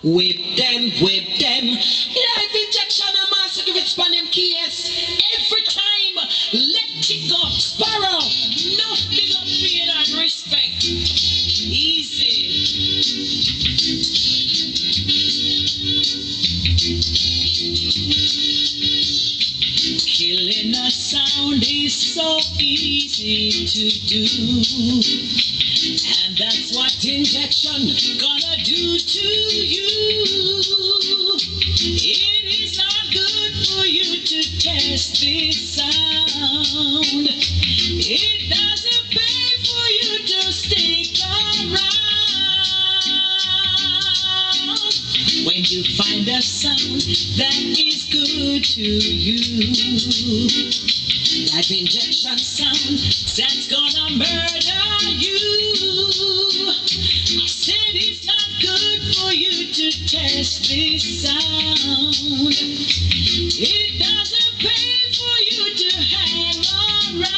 Whip them, whip them. Life injection and Marcia Griffiths on them case. Every time, let it go. Sparrow, no big up pain and respect. Easy. Killing a sound is so easy to do, and that's what injection gonna do to you. It is not good for you to test this sound. It doesn't pay for you to stick around. When you find a sound that is good to you, that injection sound that's gonna murder you. I said it's not good for you to test this sound. It doesn't pay for you to hang around.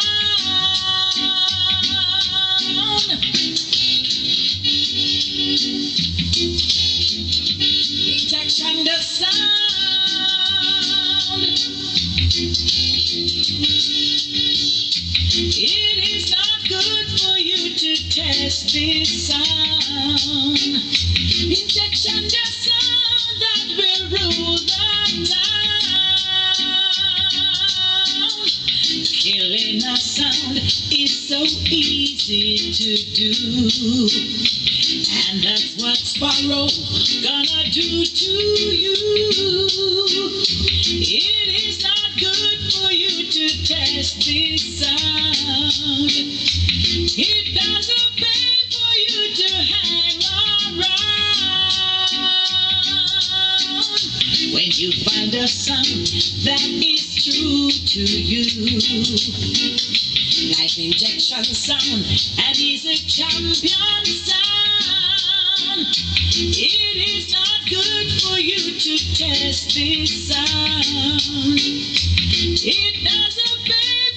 Injection the sound. It is not good for you to test this sound. Injection the sound that will rule the town. Killing a sound is so easy to do, and that's what Sparrow gonna do to you. It is not good for you to test this sound. It doesn't pay for you to hang around. When you find a sound that is true to you, like injection sound, and is a champion sound. It is not good for you to test this sound. It doesn't pay